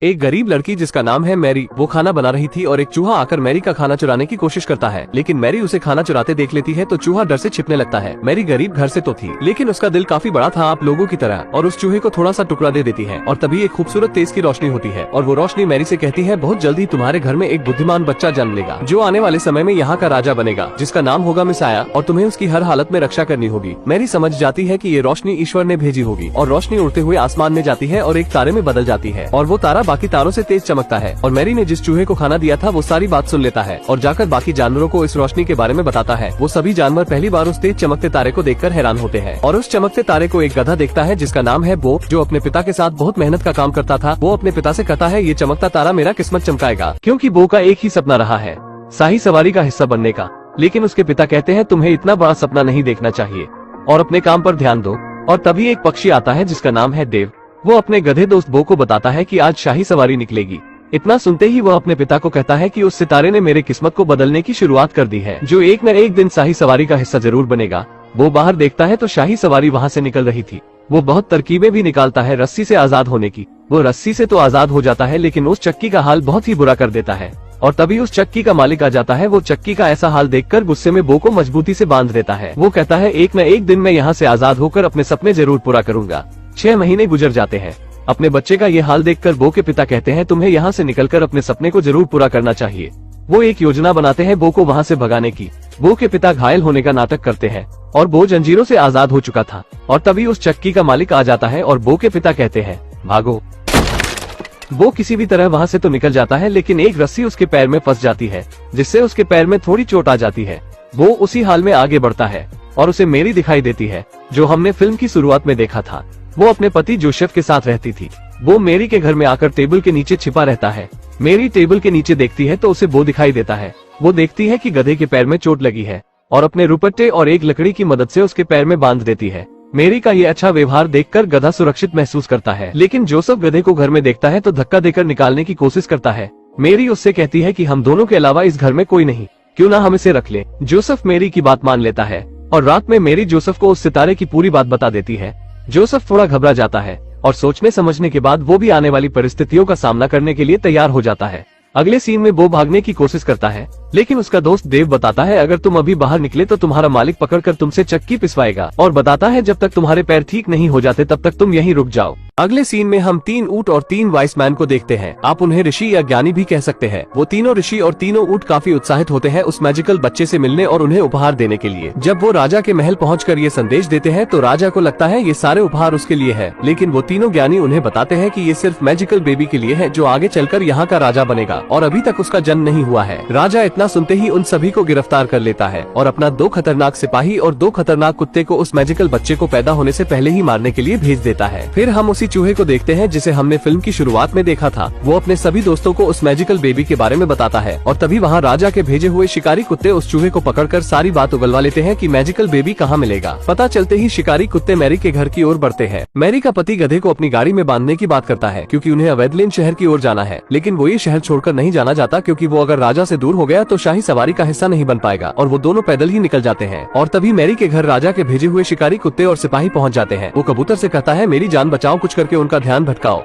एक गरीब लड़की जिसका नाम है मैरी, वो खाना बना रही थी और एक चूहा आकर मैरी का खाना चुराने की कोशिश करता है, लेकिन मैरी उसे खाना चुराते देख लेती है तो चूहा डर से छिपने लगता है। मैरी गरीब घर से तो थी, लेकिन उसका दिल काफी बड़ा था आप लोगों की तरह, और उस चूहे को थोड़ा सा टुकड़ा दे देती है और तभी एक खूबसूरत तेज की रोशनी होती है और वो रोशनी मैरी से कहती है बहुत जल्दी तुम्हारे घर में एक बुद्धिमान बच्चा जन्म लेगा जो आने वाले समय में यहाँ का राजा बनेगा, जिसका नाम होगा मिसाया, और तुम्हें उसकी हर हालत में रक्षा करनी होगी। मैरी समझ जाती है कि ये रोशनी ईश्वर ने भेजी होगी और रोशनी उड़ते हुए आसमान में जाती है और एक तारे में बदल जाती है और वो तारा बाकी तारों से तेज चमकता है और मैरी ने जिस चूहे को खाना दिया था वो सारी बात सुन लेता है और जाकर बाकी जानवरों को इस रोशनी के बारे में बताता है। वो सभी जानवर पहली बार उस तेज चमकते तारे को देखकर हैरान होते हैं और उस चमकते तारे को एक गधा देखता है जिसका नाम है बो, जो अपने पिता के साथ बहुत मेहनत का काम करता था। वो अपने पिता से कहता है ये चमकता तारा मेरा किस्मत चमकाएगा, क्योंकि बो का एक ही सपना रहा है शाही सवारी का हिस्सा बनने का। लेकिन उसके पिता कहते हैं तुम्हें इतना बड़ा सपना नहीं देखना चाहिए और अपने काम पर ध्यान दो। और तभी एक पक्षी आता है जिसका नाम है देव। वो अपने गधे दोस्त बो को बताता है कि आज शाही सवारी निकलेगी। इतना सुनते ही वह अपने पिता को कहता है कि उस सितारे ने मेरे किस्मत को बदलने की शुरुआत कर दी है, जो एक न एक दिन शाही सवारी का हिस्सा जरूर बनेगा। वो बाहर देखता है तो शाही सवारी वहाँ से निकल रही थी। वो बहुत तरकीबें भी निकालता है रस्सी से आजाद होने की। वो रस्सी से तो आजाद हो जाता है, लेकिन उस चक्की का हाल बहुत ही बुरा कर देता है और तभी उस चक्की का मालिक आ जाता है। वो चक्की का ऐसा हाल देखकर गुस्से में बो को मजबूती से बांध देता है। वो कहता है एक न एक दिन मैं यहाँ से आजाद होकर अपने सपने जरूर पूरा करूंगा। 6 महीने गुजर जाते हैं। अपने बच्चे का ये हाल देखकर बो के पिता कहते हैं तुम्हें यहाँ से निकलकर अपने सपने को जरूर पूरा करना चाहिए। वो एक योजना बनाते हैं बो को वहाँ से भगाने की। बो के पिता घायल होने का नाटक करते हैं और बो जंजीरों से आजाद हो चुका था और तभी उस चक्की का मालिक आ जाता है और बो के पिता कहते हैं भागो। वो किसी भी तरह वहाँ से तो निकल जाता है, लेकिन एक रस्सी उसके पैर में फंस जाती है जिससे उसके पैर में थोड़ी चोट आ जाती है। वो उसी हाल में आगे बढ़ता है और उसे मेरी दिखाई देती है जो हमने फिल्म की शुरुआत में देखा था। वो अपने पति जोसेफ के साथ रहती थी। वो मेरी के घर में आकर टेबल के नीचे छिपा रहता है। मेरी टेबल के नीचे देखती है तो उसे बो दिखाई देता है। वो देखती है कि गधे के पैर में चोट लगी है और अपने रुपट्टे और एक लकड़ी की मदद से उसके पैर में बांध देती है। मेरी का ये अच्छा व्यवहार देखकर गधा सुरक्षित महसूस करता है, लेकिन जोसेफ गधे को घर में देखता है तो धक्का देकर निकालने की कोशिश करता है। मेरी उससे कहती है कि हम दोनों के अलावा इस घर में कोई नहीं, क्यों ना हम इसे रख लें। जोसेफ मेरी की बात मान लेता है और रात में मेरी जोसेफ को उस सितारे की पूरी बात बता देती है। जोसेफ थोड़ा घबरा जाता है और सोचने समझने के बाद वो भी आने वाली परिस्थितियों का सामना करने के लिए तैयार हो जाता है। अगले सीन में वो भागने की कोशिश करता है, लेकिन उसका दोस्त देव बताता है अगर तुम अभी बाहर निकले तो तुम्हारा मालिक पकड़कर तुमसे चक्की पिसवाएगा और बताता है जब तक तुम्हारे पैर ठीक नहीं हो जाते तब तक तुम यहीं रुक जाओ। अगले सीन में हम 3 ऊंट और 3 वाइस मैन को देखते हैं। आप उन्हें ऋषि या ज्ञानी भी कह सकते हैं। वो तीनों ऋषि और तीनों ऊंट काफी उत्साहित होते हैं उस मैजिकल बच्चे से मिलने और उन्हें उपहार देने के लिए। जब वो राजा के महल पहुंचकर ये संदेश देते हैं तो राजा को लगता है ये सारे उपहार उसके लिए है, लेकिन वो तीनों ज्ञानी उन्हें बताते हैं कि ये सिर्फ मैजिकल बेबी के लिए है जो आगे चलकर यहाँ का राजा बनेगा और अभी तक उसका जन्म नहीं हुआ है। राजा इतना सुनते ही उन सभी को गिरफ्तार कर लेता है और अपना 2 खतरनाक सिपाही और 2 खतरनाक कुत्ते को उस मैजिकल बच्चे को पैदा होने से पहले ही मारने के लिए भेज देता है। फिर हम उसी चूहे को देखते हैं जिसे हमने फिल्म की शुरुआत में देखा था। वो अपने सभी दोस्तों को उस मैजिकल बेबी के बारे में बताता है और तभी वहाँ राजा के भेजे हुए शिकारी कुत्ते उस चूहे को पकड़कर सारी बात उगलवा लेते हैं कि मैजिकल बेबी कहाँ मिलेगा। पता चलते ही शिकारी कुत्ते मैरी के घर की ओर बढ़ते हैं। मैरी का पति गधे को अपनी गाड़ी में बांधने की बात करता है क्योंकि उन्हें अवैधलेन शहर की ओर जाना है, लेकिन वो ये शहर छोड़कर नहीं जाना चाहता क्योंकि वो अगर राजा से दूर हो गया तो शाही सवारी का हिस्सा नहीं बन पाएगा और वो दोनों पैदल ही निकल जाते हैं। और तभी मैरी के घर राजा के भेजे हुए शिकारी कुत्ते और सिपाही पहुंच जाते हैं। वो कबूतर से कहता है मेरी जान बचाओ, कुछ करके उनका ध्यान भटकाओ।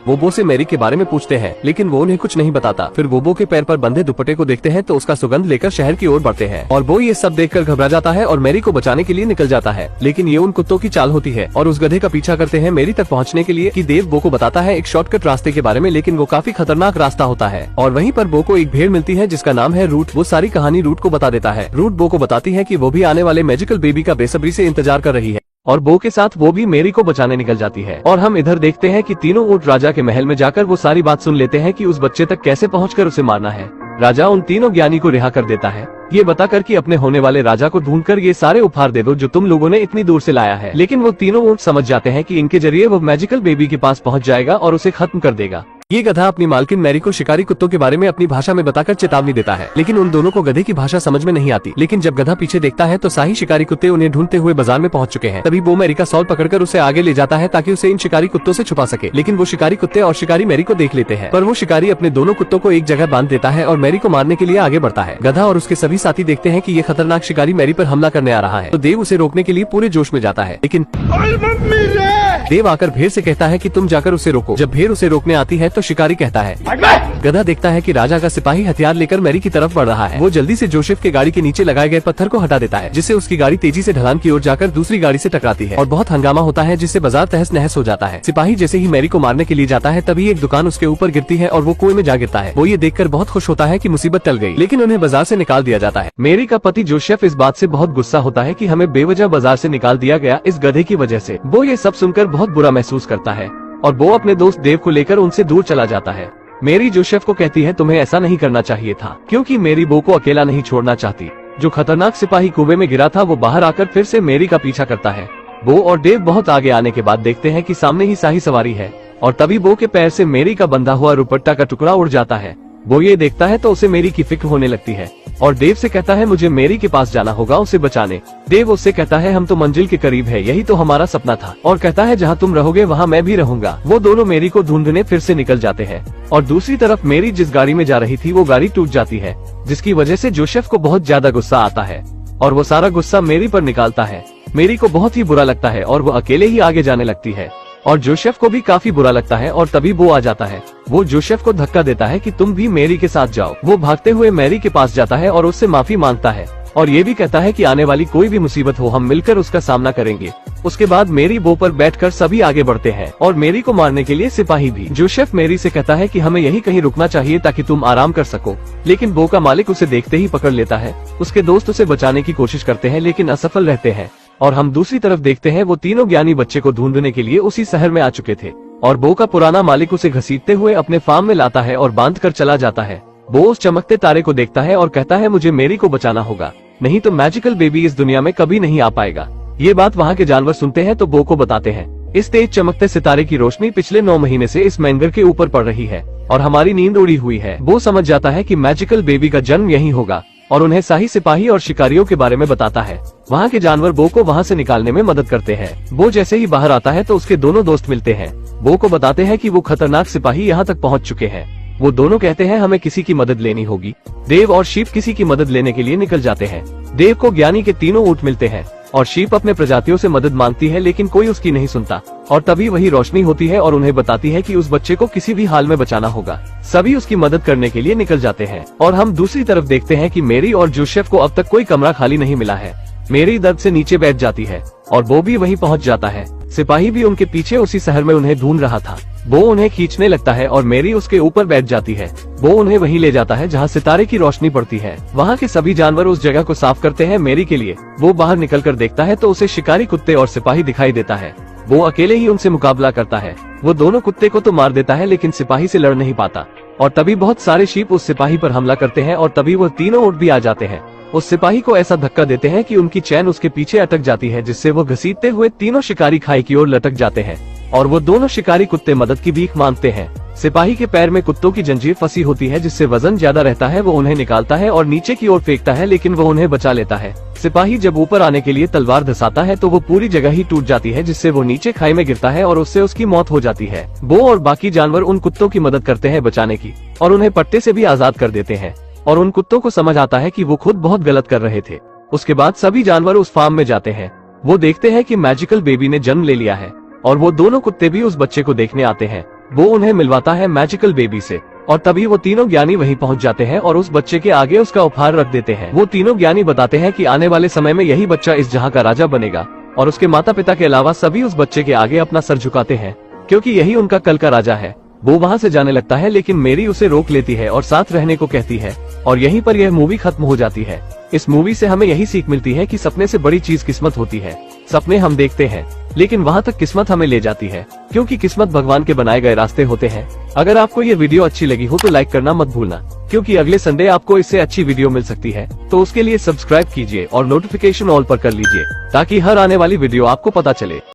वो बो से मैरी के बारे में पूछते हैं, लेकिन वो उन्हें कुछ नहीं बताता। फिर वो बो के पैर पर बंधे दुपट्टे को देखते हैं तो उसका सुगंध लेकर शहर की ओर बढ़ते हैं और वो ये सब देखकर घबरा जाता है और मैरी को बचाने के लिए निकल जाता है, लेकिन ये उन कुत्तों की चाल होती है और उस गधे का पीछा करते हैं मैरी तक पहुँचने के लिए कि देव बो को बताता है एक शॉर्टकट रास्ते के बारे में, लेकिन वो काफी खतरनाक रास्ता होता है। और वहीं पर बो को एक भेड़ मिलती है जिसका नाम है रूट। वो सारी कहानी रूट को बता देता है। रूट बो को बताती है कि वो भी आने वाले मैजिकल बेबी का बेसब्री से इंतजार कर रही है और बो के साथ वो भी मेरी को बचाने निकल जाती है। और हम इधर देखते हैं कि तीनों ऊंट राजा के महल में जाकर वो सारी बात सुन लेते हैं कि उस बच्चे तक कैसे पहुंचकर उसे मारना है। राजा उन तीनों ज्ञानी को रिहा कर देता है, ये बताकर कि अपने होने वाले राजा को ढूंढकर ये सारे उपहार दे दो जो तुम लोगों ने इतनी दूर से लाया है। लेकिन वो तीनों ऊंट समझ जाते हैं कि इनके जरिए वो मैजिकल बेबी के पास पहुंच जाएगा और उसे खत्म कर देगा। ये गधा अपनी मालकिन मैरी को शिकारी कुत्तों के बारे में अपनी भाषा में बताकर चेतावनी देता है, लेकिन उन दोनों को गधे की भाषा समझ में नहीं आती। लेकिन जब गधा पीछे देखता है तो शाही शिकारी कुत्ते उन्हें ढूंढते हुए बाजार में पहुंच चुके हैं। तभी वो मैरी का सॉल पकड़कर उसे आगे ले जाता है ताकि उसे इन शिकारी कुत्तों से छुपा सके। लेकिन वो शिकारी कुत्ते और शिकारी मैरी को देख लेते हैं, पर वो शिकारी अपने दोनों कुत्तों को एक जगह बांध देता है और मैरी को मारने के लिए आगे बढ़ता है। गधा और उसके सभी साथी देखते हैं कि ये खतरनाक शिकारी मैरी पर हमला करने आ रहा है, तो देव उसे रोकने के लिए पूरे जोश में जाता है। लेकिन देव आकर भेड़ से कहता है कि तुम जाकर उसे रोको। जब भेड़ उसे रोकने आती है तो शिकारी कहता है। गधा देखता है कि राजा का सिपाही हथियार लेकर मैरी की तरफ बढ़ रहा है। वो जल्दी से जोसेफ के गाड़ी के नीचे लगाए गए पत्थर को हटा देता है, जिससे उसकी गाड़ी तेजी से ढलान की ओर जाकर दूसरी गाड़ी से टकराती है और बहुत हंगामा होता है, जिससे बाजार तहस नहस हो जाता है। सिपाही जैसे ही मैरी को मारने के लिए जाता है तभी एक दुकान उसके ऊपर गिरती है और वो कुएं में जा गिरता है। वो ये देखकर बहुत खुश होता है कि मुसीबत टल गई, लेकिन उन्हें बाजार से निकाल दिया जाता है। मैरी का पति जोसेफ इस बात से बहुत गुस्सा होता है कि हमें बेवजह बाजार से निकाल दिया गया इस गधे की वजह से। वो ये सब सुनकर बहुत बुरा महसूस करता है और वो अपने दोस्त देव को लेकर उनसे दूर चला जाता है। मैरी जोसेफ को कहती है तुम्हें ऐसा नहीं करना चाहिए था, क्योंकि मैरी बो को अकेला नहीं छोड़ना चाहती। जो खतरनाक सिपाही कुएं में गिरा था वो बाहर आकर फिर से मैरी का पीछा करता है। बो और देव बहुत आगे आने के बाद देखते हैं कि सामने ही शाही सवारी है और तभी बो के पैर से मैरी का बंधा हुआ दुपट्टा का टुकड़ा उड़ जाता है। वो ये देखता है तो उसे मैरी की फिक्र होने लगती है और देव से कहता है मुझे मैरी के पास जाना होगा उसे बचाने। देव उससे कहता है हम तो मंजिल के करीब है, यही तो हमारा सपना था, और कहता है जहाँ तुम रहोगे वहाँ मैं भी रहूंगा। वो दोनों मैरी को ढूंढने फिर से निकल जाते हैं और दूसरी तरफ मैरी जिस गाड़ी में जा रही थी वो गाड़ी टूट जाती है, जिसकी वजह से जोसेफ को बहुत ज्यादा गुस्सा आता है और वो सारा गुस्सा मैरी पर निकालता है। मैरी को बहुत ही बुरा लगता है और वो अकेले ही आगे जाने लगती है और जोसेफ को भी काफी बुरा लगता है और तभी वो आ जाता है। वो जोसेफ को धक्का देता है कि तुम भी मैरी के साथ जाओ। वो भागते हुए मैरी के पास जाता है और उससे माफी मांगता है और ये भी कहता है कि आने वाली कोई भी मुसीबत हो हम मिलकर उसका सामना करेंगे। उसके बाद मैरी बो पर बैठकर सभी आगे बढ़ते हैं और मैरी को मारने के लिए सिपाही भी। जोसेफ मैरी से कहता है कि हमें यही कहीं रुकना चाहिए ताकि तुम आराम कर सको, लेकिन बो का मालिक उसे देखते ही पकड़ लेता है। उसके दोस्त उसे बचाने की कोशिश करते हैं लेकिन असफल रहते हैं और हम दूसरी तरफ देखते हैं वो तीनों ज्ञानी बच्चे को ढूंढने के लिए उसी शहर में आ चुके थे और बो का पुराना मालिक उसे घसीटते हुए अपने फार्म में लाता है और बांध कर चला जाता है। बो उस चमकते तारे को देखता है और कहता है मुझे मैरी को बचाना होगा, नहीं तो मैजिकल बेबी इस दुनिया में कभी नहीं आ पाएगा। ये बात वहाँ के जानवर सुनते हैं तो बो को बताते हैं इस तेज चमकते सितारे की रोशनी पिछले 9 महीने से इस मैनगर के ऊपर पड़ रही है और हमारी नींद उड़ी हुई है। बो समझ जाता है कि मैजिकल बेबी का जन्म यहीं होगा और उन्हें शाही सिपाही और शिकारियों के बारे में बताता है। वहाँ के जानवर बो को वहाँ से निकालने में मदद करते हैं। बो जैसे ही बाहर आता है तो उसके दोनों दोस्त मिलते हैं। बो को बताते हैं कि वो खतरनाक सिपाही यहाँ तक पहुँच चुके हैं। वो दोनों कहते हैं हमें किसी की मदद लेनी होगी। देव और शीप किसी की मदद लेने के लिए निकल जाते हैं। देव को ज्ञानी के तीनों ऊंट मिलते हैं और शीप अपने प्रजातियों से मदद मांगती है लेकिन कोई उसकी नहीं सुनता और तभी वही रोशनी होती है और उन्हें बताती है कि उस बच्चे को किसी भी हाल में बचाना होगा। सभी उसकी मदद करने के लिए निकल जाते हैं और हम दूसरी तरफ देखते हैं कि मैरी और जोसेफ को अब तक कोई कमरा खाली नहीं मिला है। मैरी दर्द से नीचे बैठ जाती है और बो भी वहीं पहुंच जाता है। सिपाही भी उनके पीछे उसी शहर में उन्हें ढूंढ रहा था। बो उन्हें खींचने लगता है और मैरी उसके ऊपर बैठ जाती है। बो उन्हें वहीं ले जाता है जहां सितारे की रोशनी पड़ती है। वहां के सभी जानवर उस जगह को साफ करते हैं मैरी के लिए। वो बाहर निकलकर देखता है तो उसे शिकारी कुत्ते और सिपाही दिखाई देता है। वो अकेले ही उनसे मुकाबला करता है। वो दोनों कुत्ते को तो मार देता है लेकिन सिपाही से लड़ नहीं पाता और तभी बहुत सारे शीप उस सिपाही पर हमला करते हैं और तभी वो तीनों ऊंट भी आ जाते हैं। उस सिपाही को ऐसा धक्का देते हैं कि उनकी चैन उसके पीछे अटक जाती है, जिससे वो घसीटते हुए तीनों शिकारी खाई की ओर लटक जाते हैं और वो दोनों शिकारी कुत्ते मदद की भीख मांगते हैं। सिपाही के पैर में कुत्तों की जंजीर फंसी होती है जिससे वजन ज्यादा रहता है। वो उन्हें निकालता है और नीचे की ओर फेंकता है लेकिन वो उन्हें बचा लेता है। सिपाही जब ऊपर आने के लिए तलवार धसाता है तो वो पूरी जगह ही टूट जाती है, जिससे वो नीचे खाई में गिरता है और उससे उसकी मौत हो जाती है। बो और बाकी जानवर उन कुत्तों की मदद करते हैं बचाने की और उन्हें पट्टे से भी आजाद कर देते हैं और उन कुत्तों को समझ आता है कि वो खुद बहुत गलत कर रहे थे। उसके बाद सभी जानवर उस फार्म में जाते हैं। वो देखते हैं कि मैजिकल बेबी ने जन्म ले लिया है और वो दोनों कुत्ते भी उस बच्चे को देखने आते हैं। वो उन्हें मिलवाता है मैजिकल बेबी से और तभी वो तीनों ज्ञानी वहीं पहुंच जाते हैं और उस बच्चे के आगे उसका उपहार रख देते हैं। वो तीनों ज्ञानी बताते हैं कि आने वाले समय में यही बच्चा इस जहां का राजा बनेगा और उसके माता पिता के अलावा सभी उस बच्चे के आगे अपना सर झुकाते हैं क्योंकि यही उनका कल का राजा है। वो वहाँ से जाने लगता है लेकिन मैरी उसे रोक लेती है और साथ रहने को कहती है और यहीं पर यह मूवी खत्म हो जाती है। इस मूवी से हमें यही सीख मिलती है कि सपने से बड़ी चीज किस्मत होती है। सपने हम देखते हैं लेकिन वहाँ तक किस्मत हमें ले जाती है, क्योंकि किस्मत भगवान के बनाए गए रास्ते होते हैं। अगर आपको ये वीडियो अच्छी लगी हो तो लाइक करना मत भूलना, क्योंकि अगले संडे आपको इससे अच्छी वीडियो मिल सकती है। तो उसके लिए सब्सक्राइब कीजिए और नोटिफिकेशन ऑल पर कर लीजिए ताकि हर आने वाली वीडियो आपको पता चले।